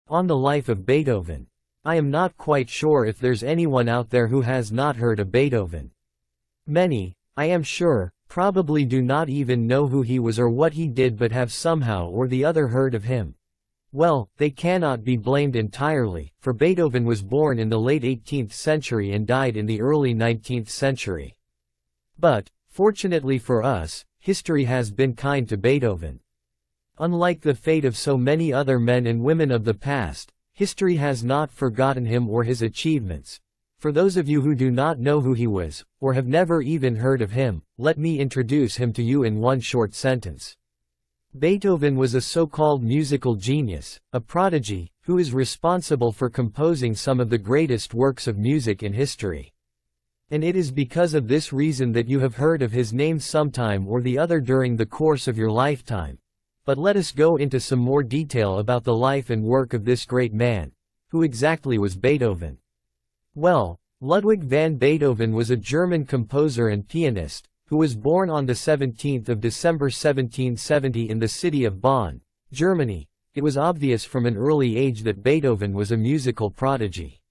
On the life of Beethoven. I am not quite sure if there's anyone out there who has not heard of Beethoven. Many, I am sure, probably do not even know who he was or what he did, but have somehow or the other heard of him. Well, they cannot be blamed entirely, for Beethoven was born in the late 18th century and died in the early 19th century. But, fortunately for us, history has been kind to Beethoven. Unlike the fate of so many other men and women of the past, history has not forgotten him or his achievements. For those of you who do not know who he was, or have never even heard of him, let me introduce him to you in one short sentence. Beethoven was a so-called musical genius, a prodigy, who is responsible for composing some of the greatest works of music in history. And it is because of this reason that you have heard of his name sometime or the other during the course of your lifetime. But let us go into some more detail about the life and work of this great man. Who exactly was Beethoven? Well, Ludwig van Beethoven was a German composer and pianist, who was born on the 17th of December 1770 in the city of Bonn, Germany. It was obvious from an early age that Beethoven was a musical prodigy.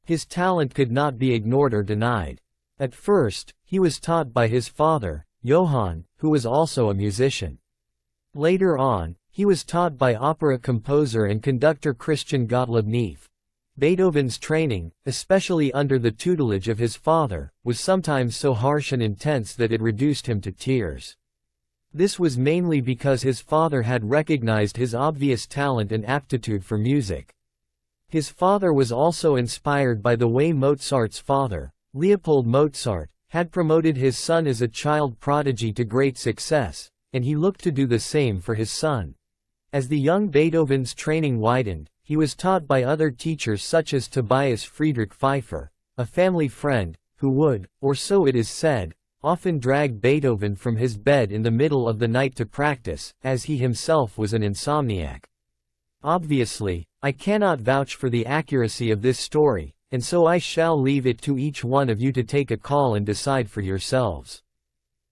His talent could not be ignored or denied. At first, he was taught by his father, Johann, who was also a musician. Later on, he was taught by opera composer and conductor Christian Gottlieb Neef. Beethoven's training, especially under the tutelage of his father, was sometimes so harsh and intense that it reduced him to tears. This was mainly because his father had recognized his obvious talent and aptitude for music. His father was also inspired by the way Mozart's father, Leopold Mozart, had promoted his son as a child prodigy to great success, and he looked to do the same for his son. As the young Beethoven's training widened, he was taught by other teachers such as Tobias Friedrich Pfeiffer, a family friend, who would, or so it is said, often drag Beethoven from his bed in the middle of the night to practice, as he himself was an insomniac. Obviously, I cannot vouch for the accuracy of this story, and so I shall leave it to each one of you to take a call and decide for yourselves.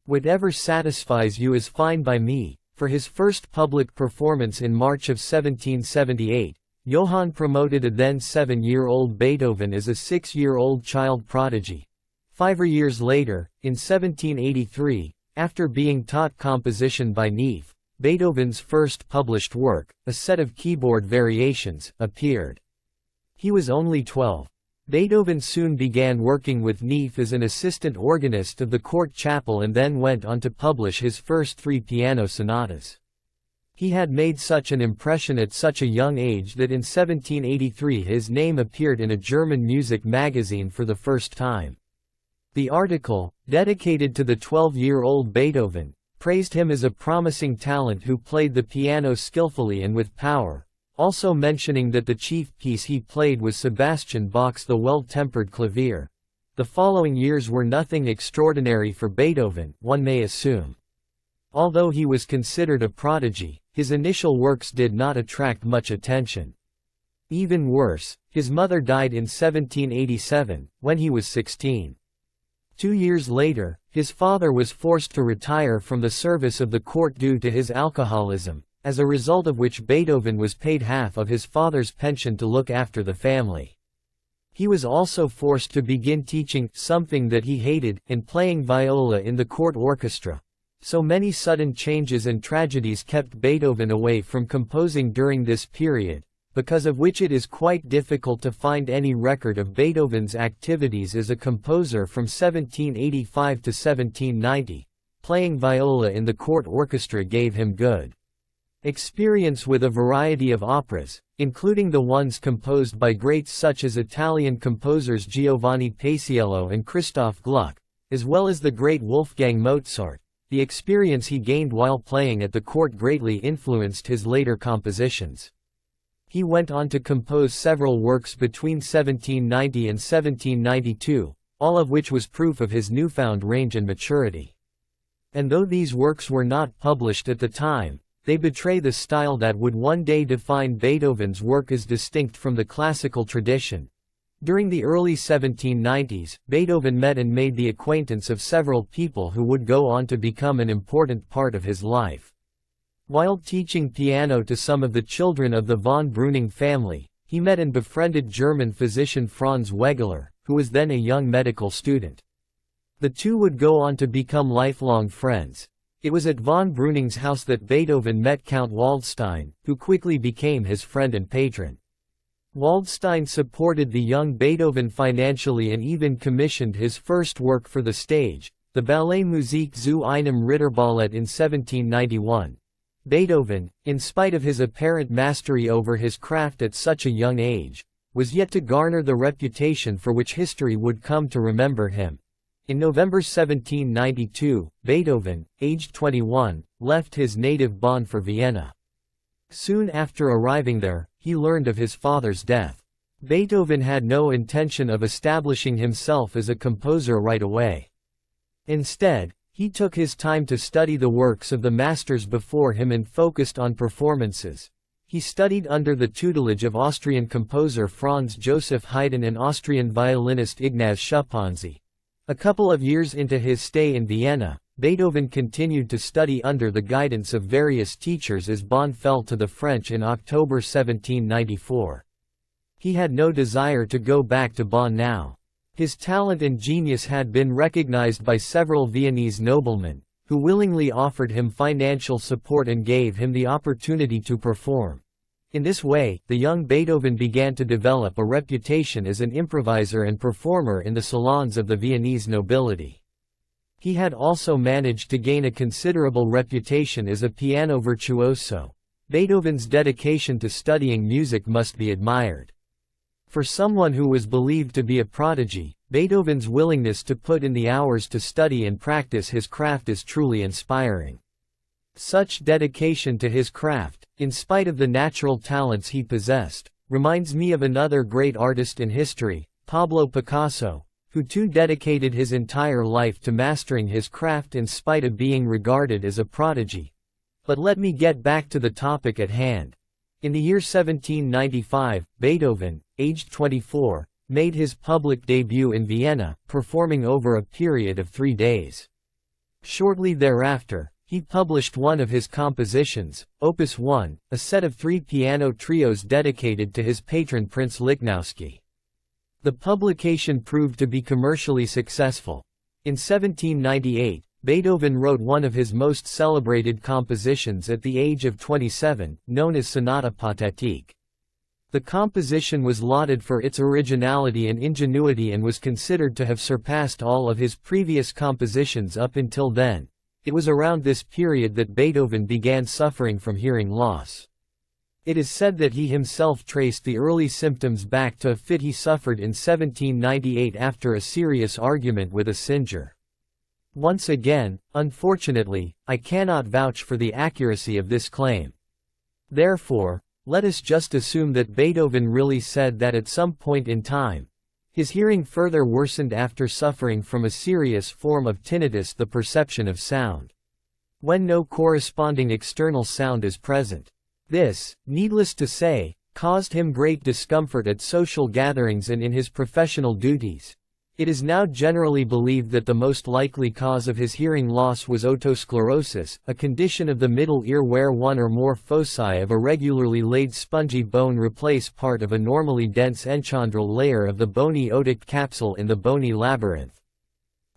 Whatever satisfies you is fine by me. For his first public performance in March of 1778, Johann promoted a then 7-year-old Beethoven as a 6-year-old child prodigy. 5 years later, in 1783, after being taught composition by Neef, Beethoven's first published work, a set of keyboard variations, appeared. He was only 12. Beethoven soon began working with Neef as an assistant organist of the court chapel and then went on to publish his first 3 piano sonatas. He had made such an impression at such a young age that in 1783 his name appeared in a German music magazine for the first time. The article, dedicated to the 12-year-old Beethoven, praised him as a promising talent who played the piano skillfully and with power, also mentioning that the chief piece he played was Sebastian Bach's The Well-Tempered Clavier. The following years were nothing extraordinary for Beethoven, one may assume. Although he was considered a prodigy, his initial works did not attract much attention. Even worse, his mother died in 1787, when he was 16. 2 years later, his father was forced to retire from the service of the court due to his alcoholism, as a result of which Beethoven was paid half of his father's pension to look after the family. He was also forced to begin teaching, something that he hated, and playing viola in the court orchestra. So many sudden changes and tragedies kept Beethoven away from composing during this period, because of which it is quite difficult to find any record of Beethoven's activities as a composer from 1785 to 1790. Playing viola in the court orchestra gave him good experience with a variety of operas, including the ones composed by greats such as Italian composers Giovanni Paisiello and Christoph Gluck, as well as the great Wolfgang Mozart. The experience he gained while playing at the court greatly influenced his later compositions. He went on to compose several works between 1790 and 1792, all of which was proof of his newfound range and maturity. And though these works were not published at the time, they betray the style that would one day define Beethoven's work as distinct from the classical tradition. During the early 1790s, Beethoven met and made the acquaintance of several people who would go on to become an important part of his life. While teaching piano to some of the children of the von Breuning family, he met and befriended German physician Franz Wegeler, who was then a young medical student. The two would go on to become lifelong friends. It was at von Breuning's house that Beethoven met Count Waldstein, who quickly became his friend and patron. Waldstein supported the young Beethoven financially and even commissioned his first work for the stage, the Ballet Musik zu einem Ritterballett in 1791. Beethoven, in spite of his apparent mastery over his craft at such a young age, was yet to garner the reputation for which history would come to remember him. In November 1792, Beethoven, aged 21, left his native Bonn for Vienna. Soon after arriving there, he learned of his father's death. Beethoven had no intention of establishing himself as a composer right away. Instead, he took his time to study the works of the masters before him and focused on performances. He studied under the tutelage of Austrian composer Franz Joseph Haydn and Austrian violinist Ignaz Schuppanzigh. A couple of years into his stay in Vienna, Beethoven continued to study under the guidance of various teachers as Bonn fell to the French in October 1794. He had no desire to go back to Bonn now. His talent and genius had been recognized by several Viennese noblemen, who willingly offered him financial support and gave him the opportunity to perform. In this way, the young Beethoven began to develop a reputation as an improviser and performer in the salons of the Viennese nobility. He had also managed to gain a considerable reputation as a piano virtuoso. Beethoven's dedication to studying music must be admired. For someone who was believed to be a prodigy, Beethoven's willingness to put in the hours to study and practice his craft is truly inspiring. Such dedication to his craft, in spite of the natural talents he possessed, reminds me of another great artist in history, Pablo Picasso, who too dedicated his entire life to mastering his craft in spite of being regarded as a prodigy. But let me get back to the topic at hand. In the year 1795, Beethoven, aged 24, made his public debut in Vienna, performing over a period of 3 days. Shortly thereafter, he published one of his compositions, Opus 1, a set of 3 piano trios dedicated to his patron Prince Lichnowsky. The publication proved to be commercially successful. In 1798, Beethoven wrote one of his most celebrated compositions at the age of 27, known as Sonata Pathétique. The composition was lauded for its originality and ingenuity and was considered to have surpassed all of his previous compositions up until then. It was around this period that Beethoven began suffering from hearing loss. It is said that he himself traced the early symptoms back to a fit he suffered in 1798 after a serious argument with a singer. Once again, unfortunately, I cannot vouch for the accuracy of this claim. Therefore, let us just assume that Beethoven really said that at some point in time. His hearing further worsened after suffering from a serious form of tinnitus, the perception of sound, when no corresponding external sound is present. This, needless to say, caused him great discomfort at social gatherings and in his professional duties. It is now generally believed that the most likely cause of his hearing loss was otosclerosis, a condition of the middle ear where one or more foci of a regularly laid spongy bone replace part of a normally dense enchondral layer of the bony otic capsule in the bony labyrinth.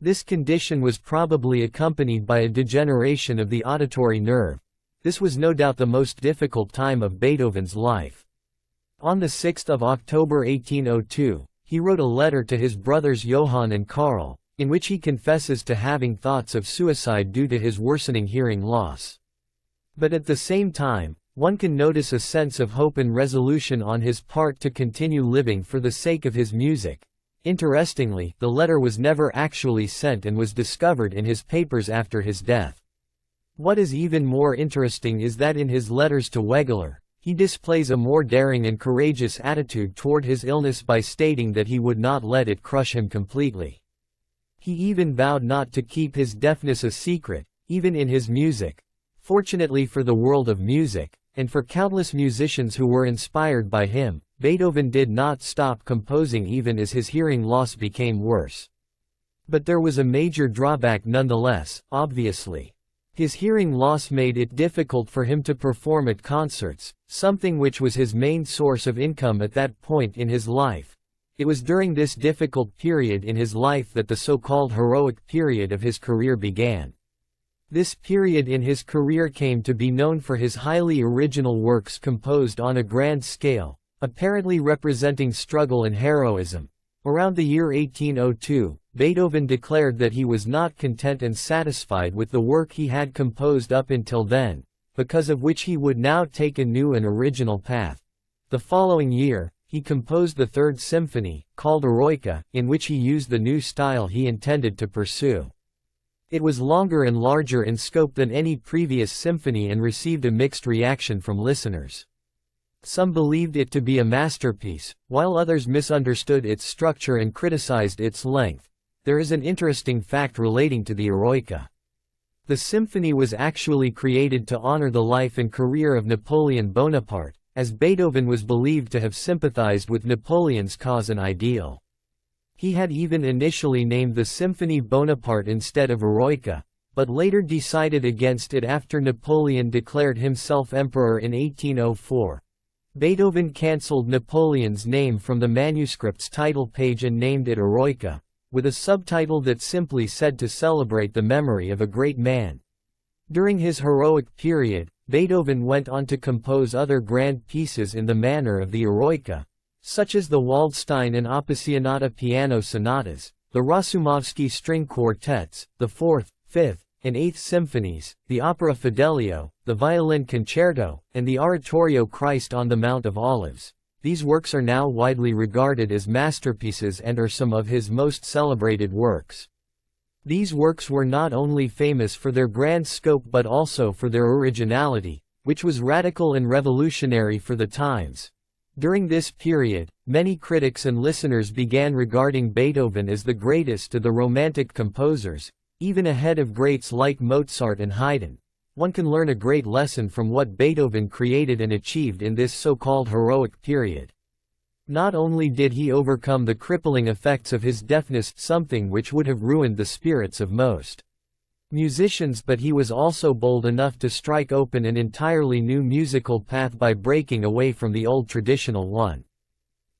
This condition was probably accompanied by a degeneration of the auditory nerve. This was no doubt the most difficult time of Beethoven's life. On 6 October 1802, he wrote a letter to his brothers Johann and Karl, in which he confesses to having thoughts of suicide due to his worsening hearing loss. But at the same time, one can notice a sense of hope and resolution on his part to continue living for the sake of his music. Interestingly, the letter was never actually sent and was discovered in his papers after his death. What is even more interesting is that in his letters to Wegeler, he displays a more daring and courageous attitude toward his illness by stating that he would not let it crush him completely. He even vowed not to keep his deafness a secret, even in his music. Fortunately for the world of music, and for countless musicians who were inspired by him, Beethoven did not stop composing even as his hearing loss became worse. But there was a major drawback nonetheless, obviously. His hearing loss made it difficult for him to perform at concerts, something which was his main source of income at that point in his life. It was during this difficult period in his life that the so-called heroic period of his career began. This period in his career came to be known for his highly original works composed on a grand scale, apparently representing struggle and heroism. Around the year 1802, Beethoven declared that he was not content and satisfied with the work he had composed up until then, because of which he would now take a new and original path. The following year, he composed the Third Symphony, called Eroica, in which he used the new style he intended to pursue. It was longer and larger in scope than any previous symphony and received a mixed reaction from listeners. Some believed it to be a masterpiece, while others misunderstood its structure and criticized its length. There is an interesting fact relating to the Eroica. The symphony was actually created to honor the life and career of Napoleon Bonaparte, as Beethoven was believed to have sympathized with Napoleon's cause and ideal. He had even initially named the symphony Bonaparte instead of Eroica, but later decided against it after Napoleon declared himself emperor in 1804. Beethoven cancelled Napoleon's name from the manuscript's title page and named it Eroica, with a subtitle that simply said to celebrate the memory of a great man. During his heroic period, Beethoven went on to compose other grand pieces in the manner of the Eroica, such as the Waldstein and Appassionata piano sonatas, the Rasumovsky string quartets, the Fourth, Fifth, and Eighth Symphonies, the Opera Fidelio, the Violin Concerto, and the Oratorio Christ on the Mount of Olives. These works are now widely regarded as masterpieces and are some of his most celebrated works. These works were not only famous for their grand scope but also for their originality, which was radical and revolutionary for the times. During this period, many critics and listeners began regarding Beethoven as the greatest of the Romantic composers, even ahead of greats like Mozart and Haydn. One can learn a great lesson from what Beethoven created and achieved in this so-called heroic period. Not only did he overcome the crippling effects of his deafness, something which would have ruined the spirits of most musicians, but he was also bold enough to strike open an entirely new musical path by breaking away from the old traditional one.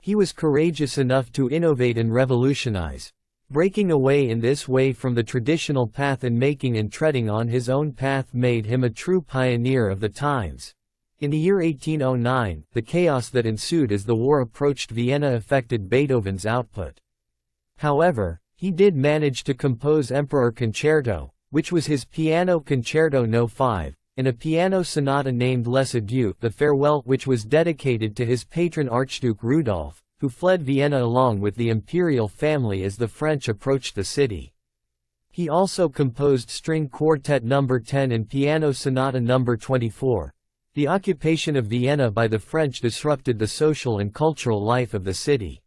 He was courageous enough to innovate and revolutionize. Breaking away in this way from the traditional path and making and treading on his own path made him a true pioneer of the times. In the year 1809, the chaos that ensued as the war approached Vienna affected Beethoven's output. However, he did manage to compose Emperor Concerto, which was his Piano Concerto No. 5, and a piano sonata named Les Adieux, the Farewell, which was dedicated to his patron Archduke Rudolf, who fled Vienna along with the imperial family as the French approached the city. He also composed String Quartet No. 10 and Piano Sonata No. 24. The occupation of Vienna by the French disrupted the social and cultural life of the city.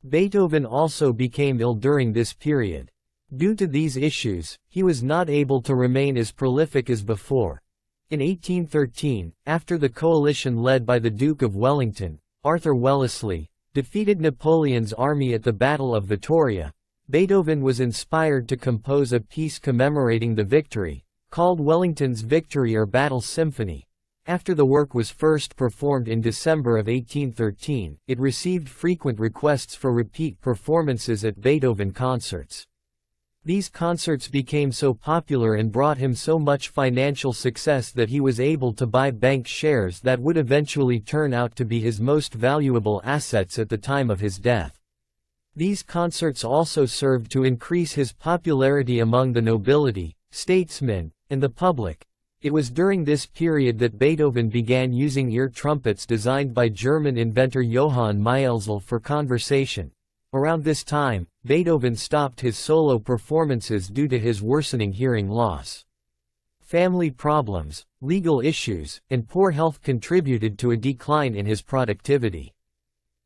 Beethoven also became ill during this period. Due to these issues, he was not able to remain as prolific as before. In 1813, after the coalition led by the Duke of Wellington, Arthur Wellesley, defeated Napoleon's army at the Battle of Vittoria, Beethoven was inspired to compose a piece commemorating the victory, called Wellington's Victory or Battle Symphony. After the work was first performed in December of 1813, it received frequent requests for repeat performances at Beethoven concerts. These concerts became so popular and brought him so much financial success that he was able to buy bank shares that would eventually turn out to be his most valuable assets at the time of his death. These concerts also served to increase his popularity among the nobility, statesmen, and the public. It was during this period that Beethoven began using ear trumpets designed by German inventor Johann Mielzel for conversation. Around this time, Beethoven stopped his solo performances due to his worsening hearing loss. Family problems, legal issues, and poor health contributed to a decline in his productivity.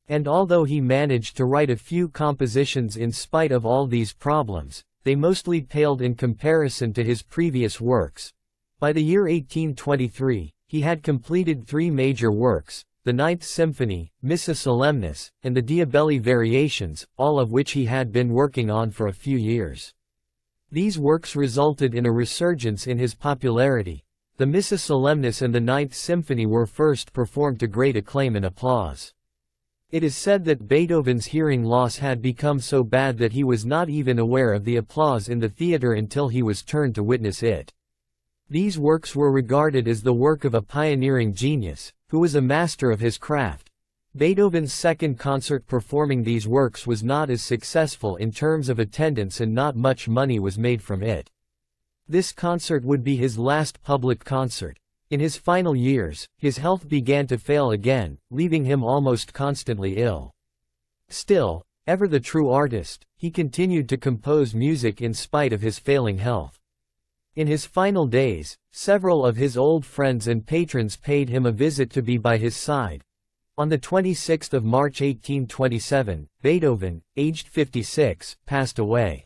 And although he managed to write a few compositions in spite of all these problems, they mostly paled in comparison to his previous works. By the year 1823, he had completed 3 major works: the Ninth Symphony, Missa Solemnis, and the Diabelli Variations, all of which he had been working on for a few years. These works resulted in a resurgence in his popularity. The Missa Solemnis and the Ninth Symphony were first performed to great acclaim and applause. It is said that Beethoven's hearing loss had become so bad that he was not even aware of the applause in the theater until he was turned to witness it. These works were regarded as the work of a pioneering genius, who was a master of his craft. Beethoven's second concert performing these works was not as successful in terms of attendance and not much money was made from it. This concert would be his last public concert. In his final years, his health began to fail again, leaving him almost constantly ill. Still, ever the true artist, he continued to compose music in spite of his failing health. In his final days, several of his old friends and patrons paid him a visit to be by his side. On the 26th of March 1827, Beethoven, aged 56, passed away.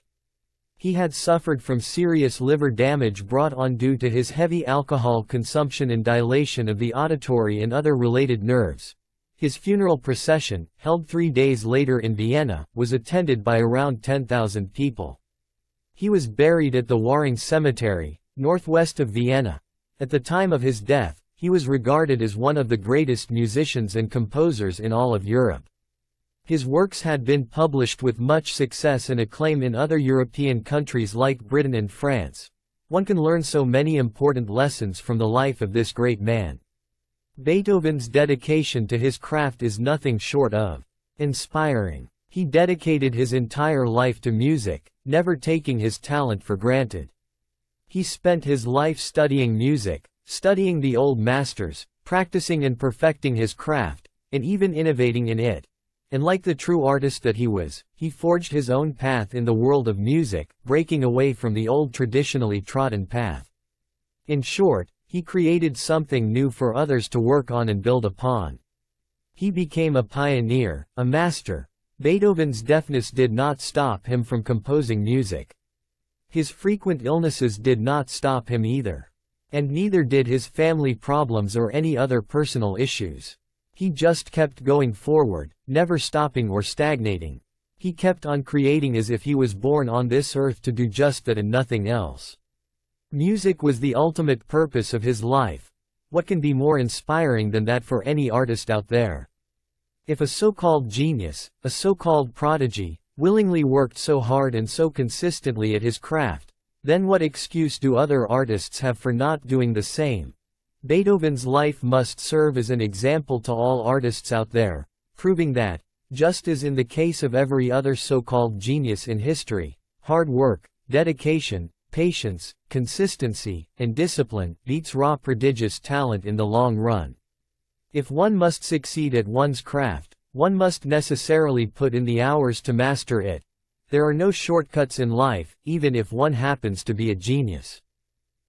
He had suffered from serious liver damage brought on due to his heavy alcohol consumption and dilation of the auditory and other related nerves. His funeral procession, held 3 days later in Vienna, was attended by around 10,000 people. He was buried at the Waring Cemetery, northwest of Vienna. At the time of his death, he was regarded as one of the greatest musicians and composers in all of Europe. His works had been published with much success and acclaim in other European countries like Britain and France. One can learn so many important lessons from the life of this great man. Beethoven's dedication to his craft is nothing short of inspiring. He dedicated his entire life to music, never taking his talent for granted. He spent his life studying music, studying the old masters, practicing and perfecting his craft, and even innovating in it. And like the true artist that he was, he forged his own path in the world of music, breaking away from the old traditionally trodden path. In short, he created something new for others to work on and build upon. He became a pioneer, a master. Beethoven's deafness did not stop him from composing music. His frequent illnesses did not stop him either. And neither did his family problems or any other personal issues. He just kept going forward, never stopping or stagnating. He kept on creating as if he was born on this earth to do just that and nothing else. Music was the ultimate purpose of his life. What can be more inspiring than that for any artist out there? If a so-called genius, a so-called prodigy, willingly worked so hard and so consistently at his craft, then what excuse do other artists have for not doing the same? Beethoven's life must serve as an example to all artists out there, proving that, just as in the case of every other so-called genius in history, hard work, dedication, patience, consistency, and discipline beats raw prodigious talent in the long run. If one must succeed at one's craft, one must necessarily put in the hours to master it. There are no shortcuts in life, even if one happens to be a genius.